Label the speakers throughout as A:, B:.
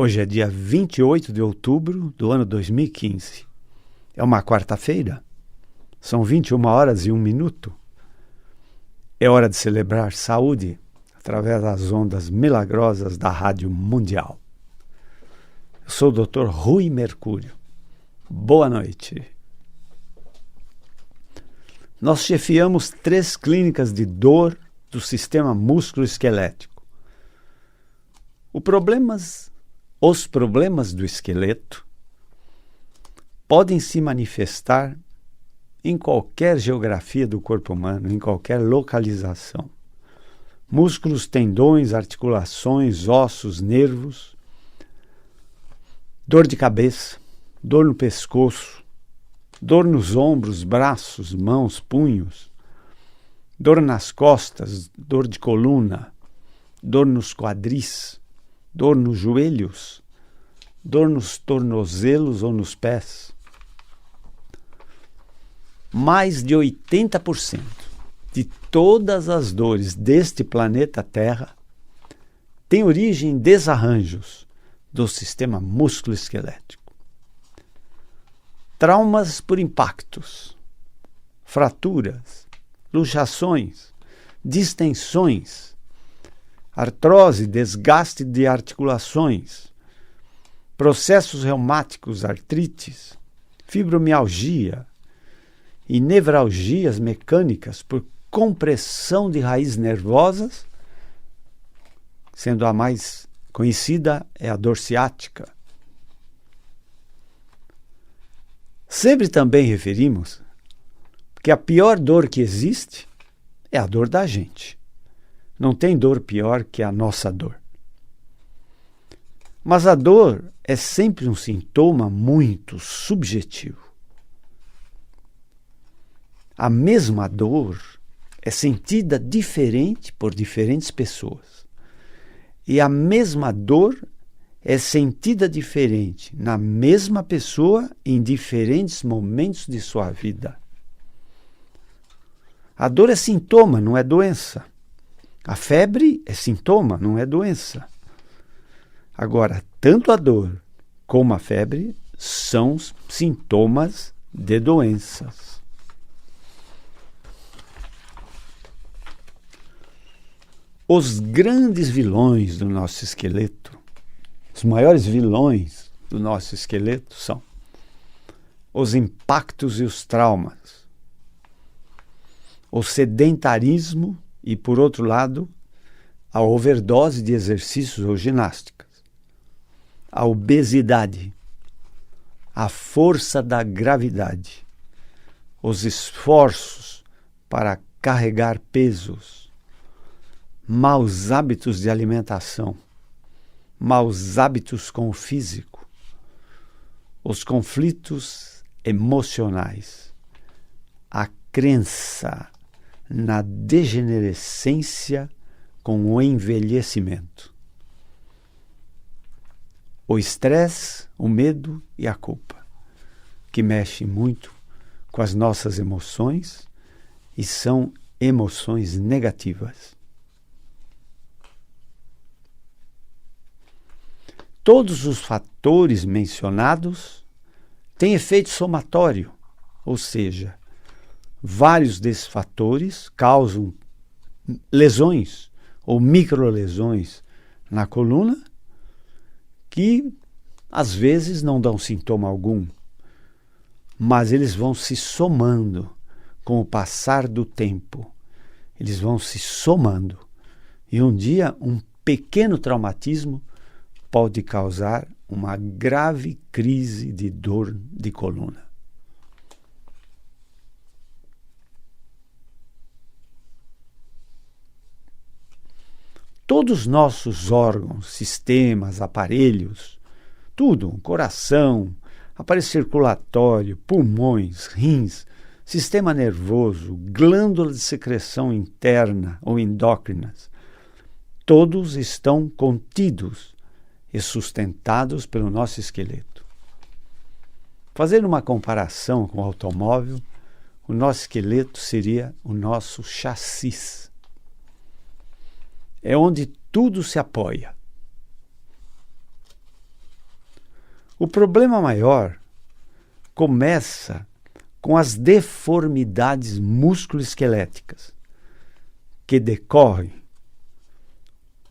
A: Hoje é dia 28 de outubro do ano 2015. É uma quarta-feira. São 21 horas e 1 minuto. É hora de celebrar saúde através das ondas milagrosas da Rádio Mundial. Eu sou o Dr. Rui Mercúrio. Boa noite. Nós chefiamos 3 clínicas de dor do sistema músculo-esquelético. Os problemas do esqueleto podem se manifestar em qualquer geografia do corpo humano, em qualquer localização. Músculos, tendões, articulações, ossos, nervos, dor de cabeça, dor no pescoço, dor nos ombros, braços, mãos, punhos, dor nas costas, dor de coluna, dor nos quadris, dor nos joelhos, dor nos tornozelos ou nos pés. Mais de 80% de todas as dores deste planeta Terra têm origem em desarranjos do sistema músculo-esquelético. Traumas por impactos, fraturas, luxações, distensões, artrose, desgaste de articulações, processos reumáticos, artrites, fibromialgia e nevralgias mecânicas por compressão de raízes nervosas, sendo a mais conhecida é a dor ciática. Sempre também referimos que a pior dor que existe é a dor da gente. Não tem dor pior que a nossa dor. Mas a dor é sempre um sintoma muito subjetivo. A mesma dor é sentida diferente por diferentes pessoas. E a mesma dor é sentida diferente na mesma pessoa em diferentes momentos de sua vida. A dor é sintoma, não é doença. A febre é sintoma, não é doença. Agora, tanto a dor como a febre são sintomas de doenças. Os grandes vilões do nosso esqueleto, os maiores vilões do nosso esqueleto são os impactos e os traumas, o sedentarismo e, por outro lado, a overdose de exercícios ou ginásticas, a obesidade, a força da gravidade, os esforços para carregar pesos, maus hábitos de alimentação, maus hábitos com o físico, os conflitos emocionais, a crença na degenerescência com o envelhecimento, o estresse, o medo e a culpa, que mexem muito com as nossas emoções e são emoções negativas. Todos os fatores mencionados têm efeito somatório, ou seja, vários desses fatores causam lesões ou microlesões na coluna que às vezes não dão sintoma algum, mas eles vão se somando com o passar do tempo. Eles vão se somando e um dia um pequeno traumatismo pode causar uma grave crise de dor de coluna. Todos os nossos órgãos, sistemas, aparelhos, tudo, coração, aparelho circulatório, pulmões, rins, sistema nervoso, glândula de secreção interna ou endócrinas, todos estão contidos e sustentados pelo nosso esqueleto. Fazendo uma comparação com o automóvel, o nosso esqueleto seria o nosso chassi. É onde tudo se apoia. O problema maior começa com as deformidades musculoesqueléticas que decorrem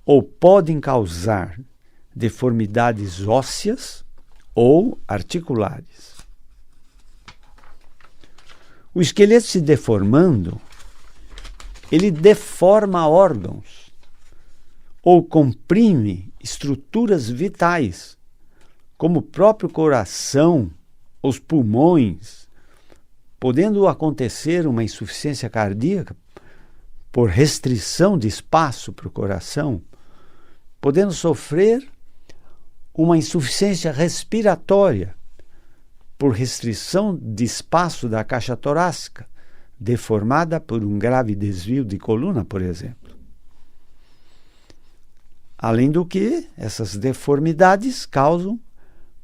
A: ou podem causar deformidades ósseas ou articulares. O esqueleto se deformando, ele deforma órgãos ou comprime estruturas vitais, como o próprio coração, os pulmões, podendo acontecer uma insuficiência cardíaca por restrição de espaço para o coração, podendo sofrer uma insuficiência respiratória por restrição de espaço da caixa torácica, deformada por um grave desvio de coluna, por exemplo. Além do que, essas deformidades causam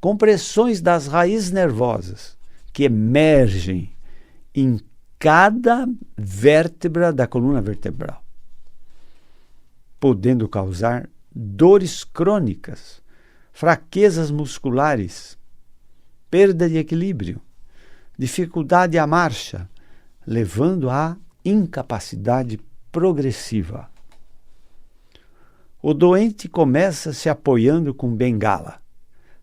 A: compressões das raízes nervosas que emergem em cada vértebra da coluna vertebral, podendo causar dores crônicas, fraquezas musculares, perda de equilíbrio, dificuldade à marcha, levando à incapacidade progressiva. O doente começa se apoiando com bengala,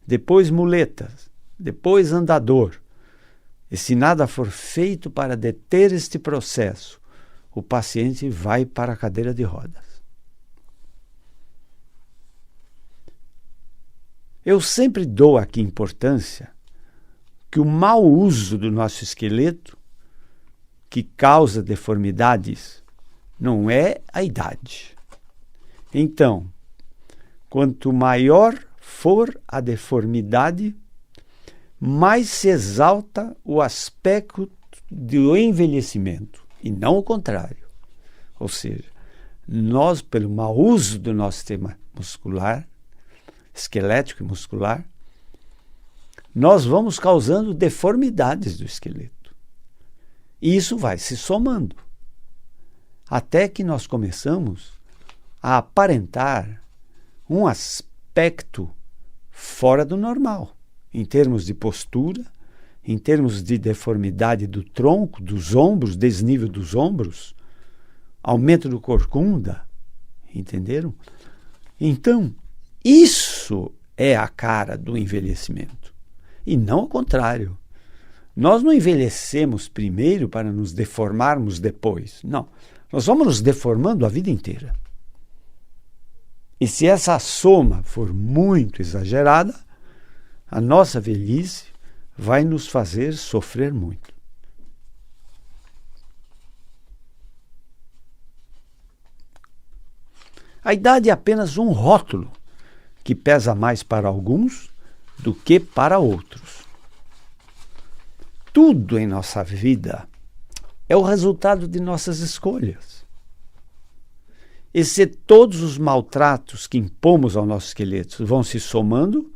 A: depois muletas, depois andador. E se nada for feito para deter este processo, o paciente vai para a cadeira de rodas. Eu sempre dou aqui importância que o mau uso do nosso esqueleto, que causa deformidades, não é a idade. Então, quanto maior for a deformidade, mais se exalta o aspecto do envelhecimento, e não o contrário. Ou seja, nós, pelo mau uso do nosso sistema muscular, esquelético e muscular, nós vamos causando deformidades do esqueleto. E isso vai se somando, até que nós começamos a aparentar um aspecto fora do normal, em termos de postura, em termos de deformidade do tronco, dos ombros, desnível dos ombros, aumento do corcunda, entenderam? Então, isso é a cara do envelhecimento, e não o contrário. Nós não envelhecemos primeiro para nos deformarmos depois, não. Nós vamos nos deformando a vida inteira. E se essa soma for muito exagerada, a nossa velhice vai nos fazer sofrer muito. A idade é apenas um rótulo que pesa mais para alguns do que para outros. Tudo em nossa vida é o resultado de nossas escolhas. E se todos os maltratos que impomos ao nosso esqueleto vão se somando,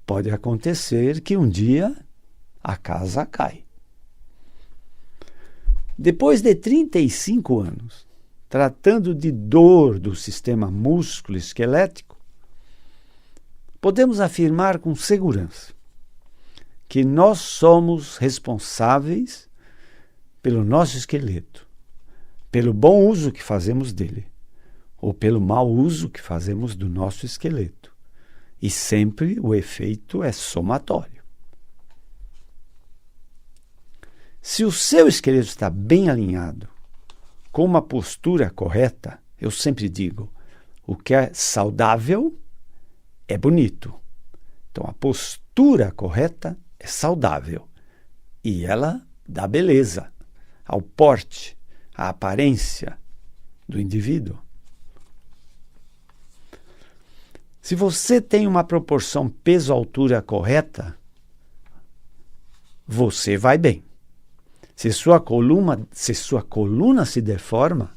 A: pode acontecer que um dia a casa cai. Depois de 35 anos, tratando de dor do sistema músculo-esquelético, podemos afirmar com segurança que nós somos responsáveis pelo nosso esqueleto, pelo bom uso que fazemos dele, ou pelo mau uso que fazemos do nosso esqueleto. E sempre o efeito é somatório. Se o seu esqueleto está bem alinhado, com uma postura correta, eu sempre digo, o que é saudável é bonito. Então, a postura correta é saudável e ela dá beleza ao porte, à aparência do indivíduo. Se você tem uma proporção peso-altura correta, você vai bem. Se sua coluna se deforma,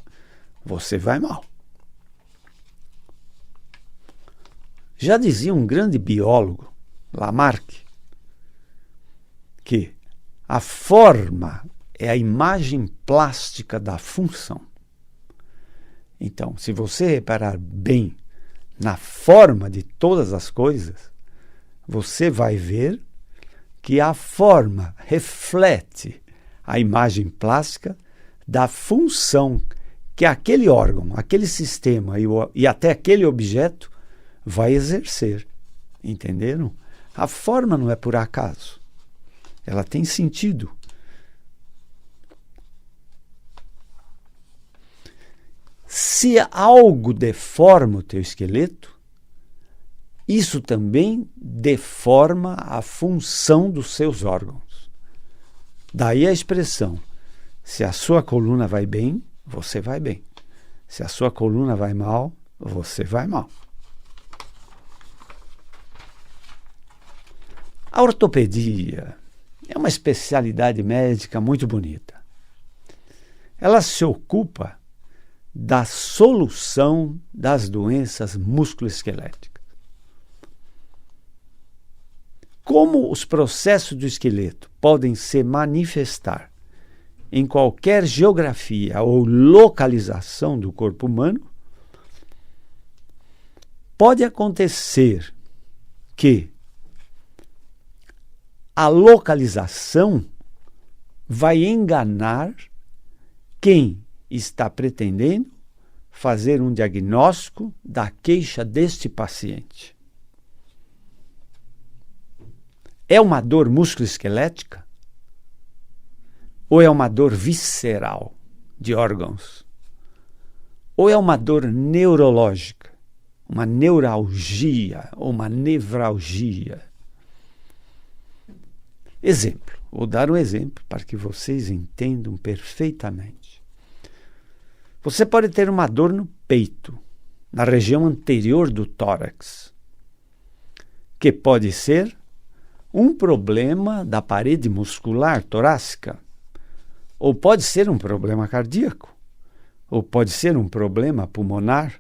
A: você vai mal. Já dizia um grande biólogo, Lamarck, que a forma é a imagem plástica da função. Então, se você reparar bem na forma de todas as coisas, você vai ver que a forma reflete a imagem plástica da função que aquele órgão, aquele sistema e até aquele objeto vai exercer. Entenderam? A forma não é por acaso. Ela tem sentido. Se algo deforma o teu esqueleto, isso também deforma a função dos seus órgãos. Daí a expressão: se a sua coluna vai bem, você vai bem. Se a sua coluna vai mal, você vai mal. A ortopedia é uma especialidade médica muito bonita. Ela se ocupa da solução das doenças musculoesqueléticas. Como os processos do esqueleto podem se manifestar em qualquer geografia ou localização do corpo humano, pode acontecer que a localização vai enganar quem está pretendendo fazer um diagnóstico da queixa deste paciente. É uma dor musculoesquelética? Ou é uma dor visceral de órgãos? Ou é uma dor neurológica? Uma neuralgia ou uma nevralgia? Exemplo. Vou dar um exemplo para que vocês entendam perfeitamente. Você pode ter uma dor no peito, na região anterior do tórax, que pode ser um problema da parede muscular torácica, ou pode ser um problema cardíaco, ou pode ser um problema pulmonar,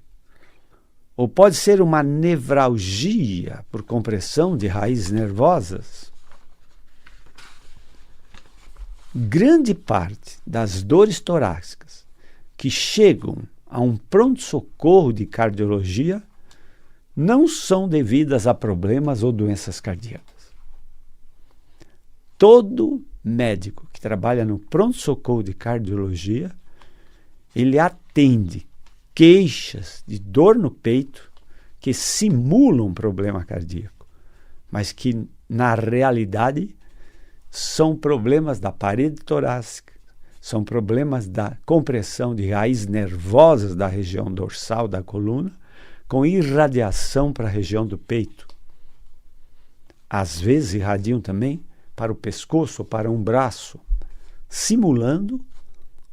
A: ou pode ser uma nevralgia por compressão de raízes nervosas. Grande parte das dores torácicas que chegam a um pronto-socorro de cardiologia não são devidas a problemas ou doenças cardíacas. Todo médico que trabalha no pronto-socorro de cardiologia, ele atende queixas de dor no peito que simulam um problema cardíaco, mas que, na realidade, são problemas da parede torácica, são problemas da compressão de raízes nervosas da região dorsal da coluna, com irradiação para a região do peito. Às vezes irradiam também para o pescoço ou para um braço, simulando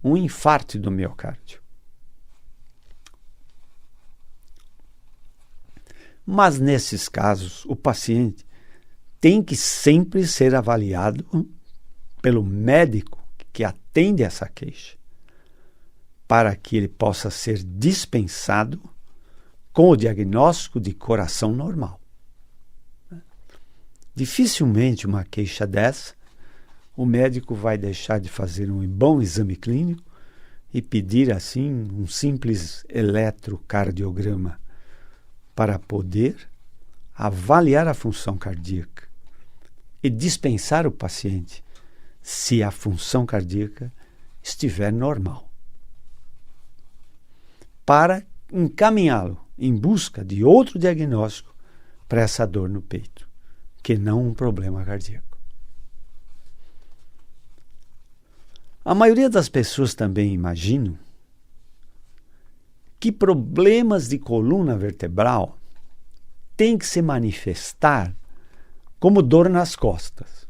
A: um infarto do miocárdio. Mas nesses casos, o paciente tem que sempre ser avaliado pelo médico que atende essa queixa, para que ele possa ser dispensado com o diagnóstico de coração normal. Dificilmente uma queixa dessa, o médico vai deixar de fazer um bom exame clínico e pedir assim um simples eletrocardiograma para poder avaliar a função cardíaca e dispensar o paciente se a função cardíaca estiver normal, para encaminhá-lo em busca de outro diagnóstico para essa dor no peito, que não um problema cardíaco. A maioria das pessoas também imaginam que problemas de coluna vertebral têm que se manifestar como dor nas costas.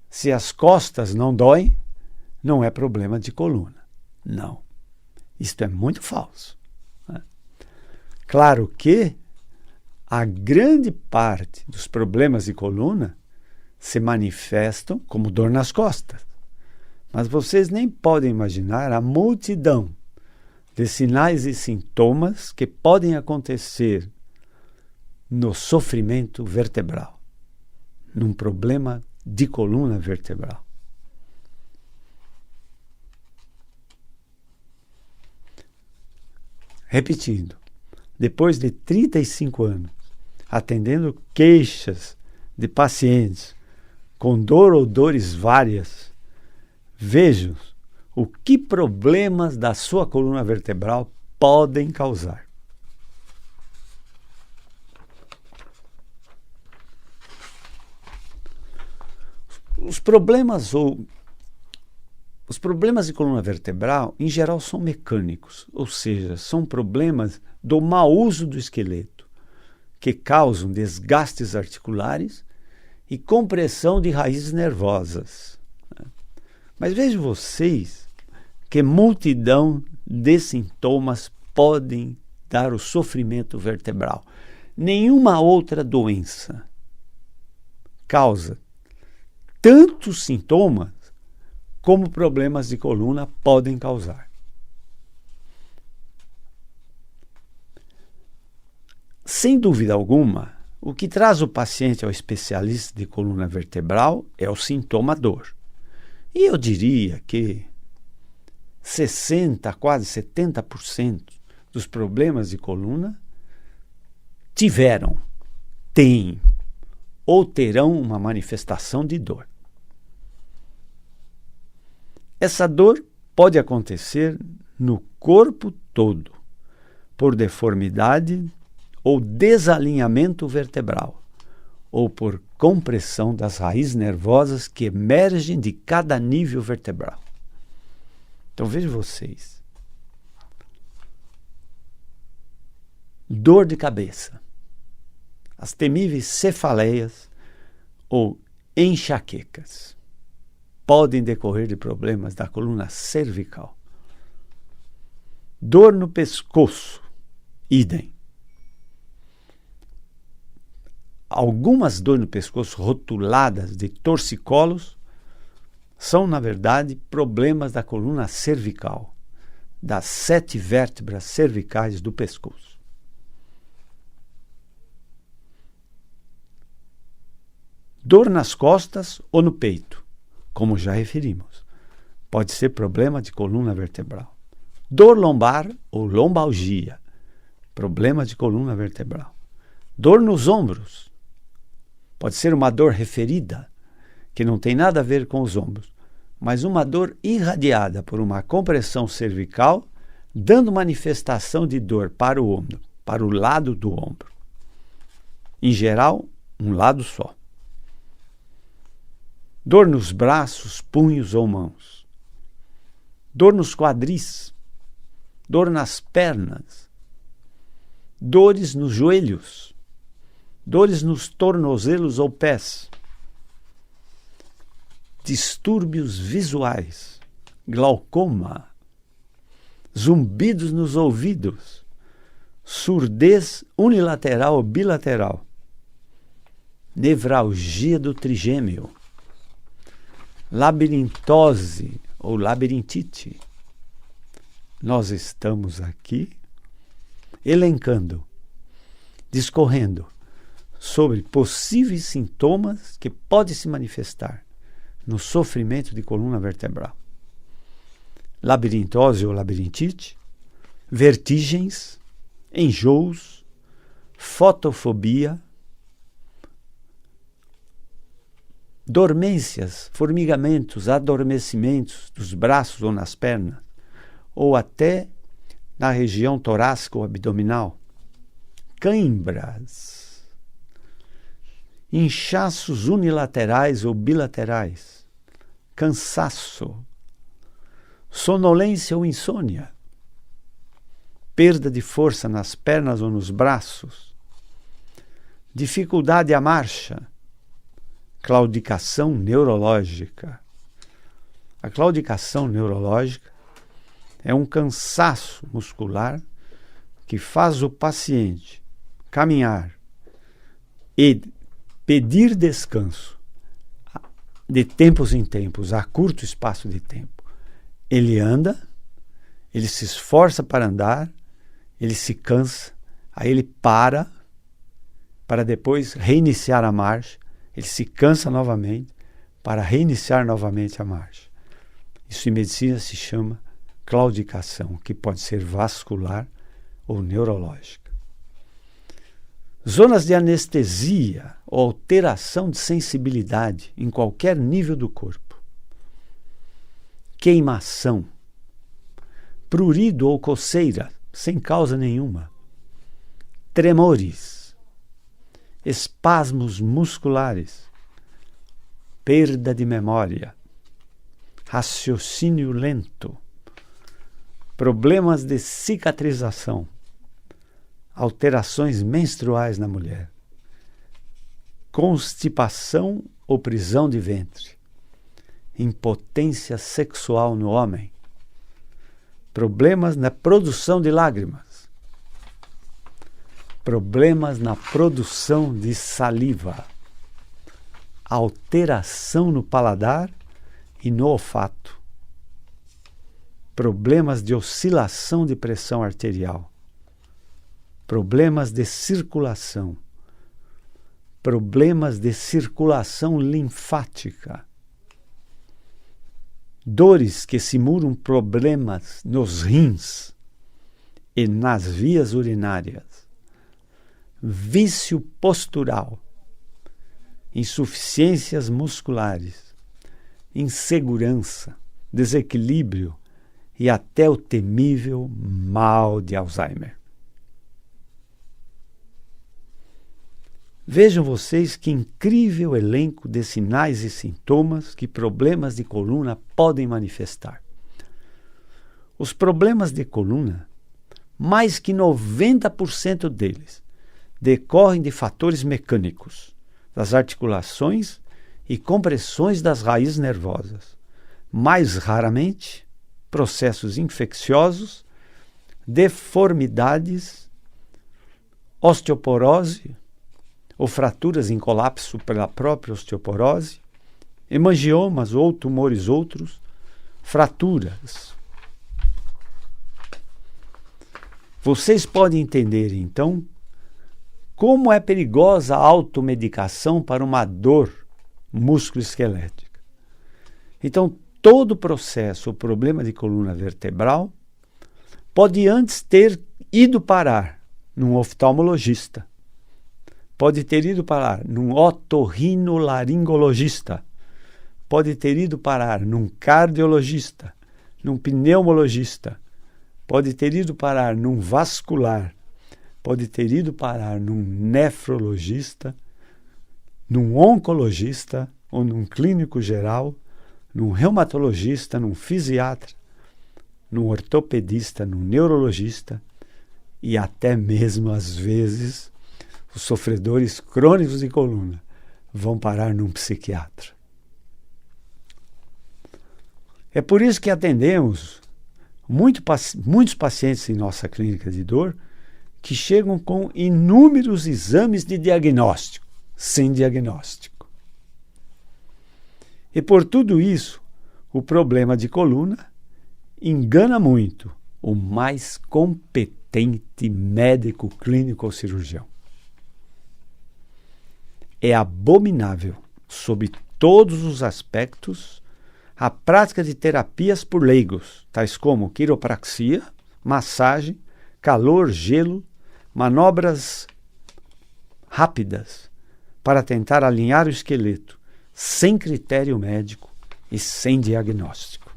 A: Se as costas não doem, não é problema de coluna. Não. Isto é muito falso. Claro que a grande parte dos problemas de coluna se manifestam como dor nas costas. Mas vocês nem podem imaginar a multidão de sinais e sintomas que podem acontecer no sofrimento vertebral, num problema de coluna vertebral. Repetindo, depois de 35 anos atendendo queixas de pacientes com dor ou dores várias, vejam o que problemas da sua coluna vertebral podem causar. Os problemas de coluna vertebral, em geral, são mecânicos, ou seja, são problemas do mau uso do esqueleto, que causam desgastes articulares e compressão de raízes nervosas. Mas vejam vocês que multidão de sintomas podem dar o sofrimento vertebral. Nenhuma outra doença causa tantos sintomas como problemas de coluna podem causar. Sem dúvida alguma, o que traz o paciente ao especialista de coluna vertebral é o sintoma dor. E eu diria que 60%, quase 70% dos problemas de coluna têm ou terão uma manifestação de dor. Essa dor pode acontecer no corpo todo, por deformidade ou desalinhamento vertebral, ou por compressão das raízes nervosas que emergem de cada nível vertebral. Então vejam vocês. Dor de cabeça, as temíveis cefaleias ou enxaquecas podem decorrer de problemas da coluna cervical. Dor no pescoço, idem. Algumas dores no pescoço rotuladas de torcicolos são, na verdade, problemas da coluna cervical, das 7 vértebras cervicais do pescoço. Dor nas costas ou no peito, como já referimos, pode ser problema de coluna vertebral. Dor lombar ou lombalgia, problema de coluna vertebral. Dor nos ombros, pode ser uma dor referida, que não tem nada a ver com os ombros, mas uma dor irradiada por uma compressão cervical, dando manifestação de dor para o ombro, para o lado do ombro. Em geral, um lado só. Dor nos braços, punhos ou mãos. Dor nos quadris. Dor nas pernas. Dores nos joelhos. Dores nos tornozelos ou pés. Distúrbios visuais. Glaucoma. Zumbidos nos ouvidos. Surdez unilateral ou bilateral. Nevralgia do trigêmeo. Labirintose ou labirintite. Nós estamos aqui elencando, discorrendo sobre possíveis sintomas que podem se manifestar no sofrimento de coluna vertebral. Labirintose ou labirintite, vertigens, enjoos, fotofobia, dormências, formigamentos, adormecimentos dos braços ou nas pernas, ou até na região torácica ou abdominal, cãibras, inchaços unilaterais ou bilaterais, cansaço, sonolência ou insônia, perda de força nas pernas ou nos braços, dificuldade à marcha, claudicação neurológica. A claudicação neurológica é um cansaço muscular que faz o paciente caminhar e pedir descanso de tempos em tempos, a curto espaço de tempo. Ele anda, ele se esforça para andar, ele se cansa, aí ele para depois reiniciar a marcha. Ele se cansa novamente para reiniciar novamente a marcha. Isso em medicina se chama claudicação, que pode ser vascular ou neurológica. Zonas de anestesia ou alteração de sensibilidade em qualquer nível do corpo. Queimação. Prurido ou coceira, sem causa nenhuma. Tremores. Espasmos musculares. Perda de memória. Raciocínio lento. Problemas de cicatrização. Alterações menstruais na mulher. Constipação ou prisão de ventre. Impotência sexual no homem. Problemas na produção de lágrimas. Problemas na produção de saliva. Alteração no paladar e no olfato. Problemas de oscilação de pressão arterial. Problemas de circulação. Problemas de circulação linfática. Dores que simulam problemas nos rins e nas vias urinárias. Vício postural. Insuficiências musculares. Insegurança, desequilíbrio e até o temível mal de Alzheimer. Vejam vocês que incrível elenco de sinais e sintomas que problemas de coluna podem manifestar. Os problemas de coluna, mais que 90% deles, decorrem de fatores mecânicos, das articulações e compressões das raízes nervosas. Mais raramente, processos infecciosos, deformidades, osteoporose, ou fraturas em colapso pela própria osteoporose, hemangiomas ou tumores outros, fraturas. Vocês podem entender, então, como é perigosa a automedicação para uma dor musculoesquelética. Então, todo processo ou problema de coluna vertebral pode antes ter ido parar num oftalmologista, pode ter ido parar num otorrinolaringologista, pode ter ido parar num cardiologista, num pneumologista, pode ter ido parar num vascular, pode ter ido parar num nefrologista, num oncologista ou num clínico geral, num reumatologista, num fisiatra, num ortopedista, num neurologista e até mesmo, às vezes, os sofredores crônicos de coluna vão parar num psiquiatra. É por isso que atendemos muitos pacientes em nossa clínica de dor que chegam com inúmeros exames de diagnóstico, sem diagnóstico. E por tudo isso, o problema de coluna engana muito o mais competente médico clínico ou cirurgião. É abominável, sob todos os aspectos, a prática de terapias por leigos, tais como quiropraxia, massagem, calor, gelo, manobras rápidas para tentar alinhar o esqueleto, sem critério médico e sem diagnóstico.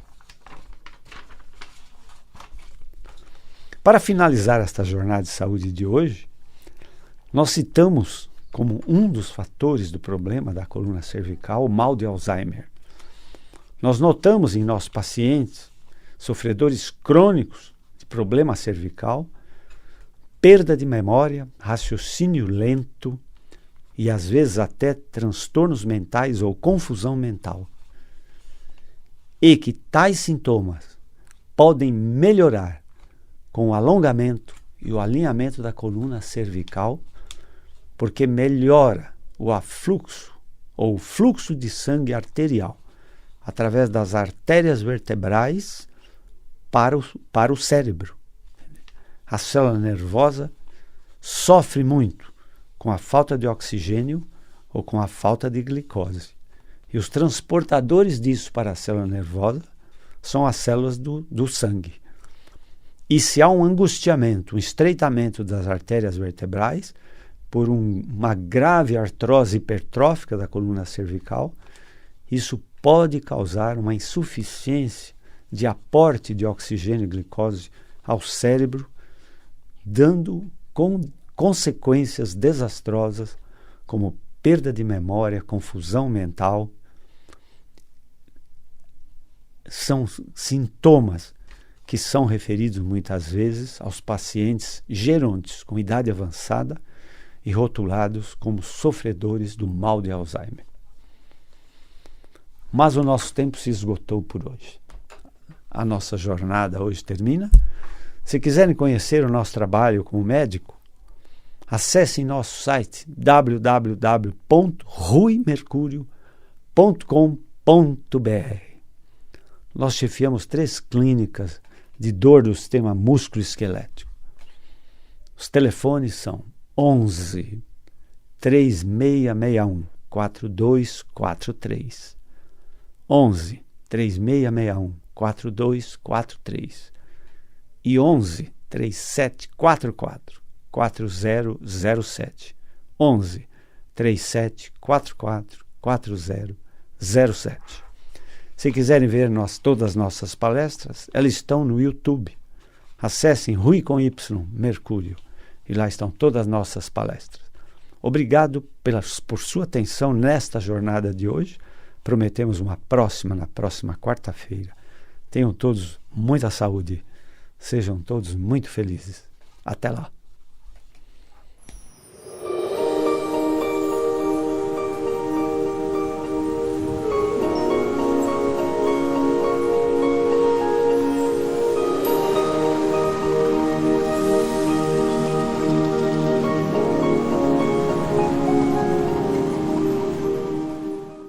A: Para finalizar esta jornada de saúde de hoje, nós citamos como um dos fatores do problema da coluna cervical o mal de Alzheimer. Nós notamos em nossos pacientes, sofredores crônicos de problema cervical, perda de memória, raciocínio lento e às vezes até transtornos mentais ou confusão mental. E que tais sintomas podem melhorar com o alongamento e o alinhamento da coluna cervical, porque melhora o afluxo ou o fluxo de sangue arterial através das artérias vertebrais para o cérebro. A célula nervosa sofre muito com a falta de oxigênio ou com a falta de glicose. E os transportadores disso para a célula nervosa são as células do sangue. E se há um angustiamento, um estreitamento das artérias vertebrais, por uma grave artrose hipertrófica da coluna cervical, isso pode causar uma insuficiência de aporte de oxigênio e glicose ao cérebro, dando consequências desastrosas como perda de memória, confusão mental. São sintomas que são referidos muitas vezes aos pacientes gerontes com idade avançada e rotulados como sofredores do mal de Alzheimer. Mas o nosso tempo se esgotou por hoje. A nossa jornada hoje termina. Se quiserem conhecer o nosso trabalho como médico, acessem nosso site www.ruimercurio.com.br. Nós chefiamos 3 clínicas de dor do sistema músculo-esquelético. Os telefones são 11 3661 4243, 11 3661 4243 e 11 3744 4007, 11 3744 4007. Se quiserem ver todas as nossas palestras, elas estão no YouTube. Acessem Rui com Y, Mercúrio, e lá estão todas as nossas palestras. Obrigado por sua atenção nesta jornada de hoje. Prometemos uma na próxima quarta-feira. Tenham todos muita saúde. Sejam todos muito felizes. Até lá.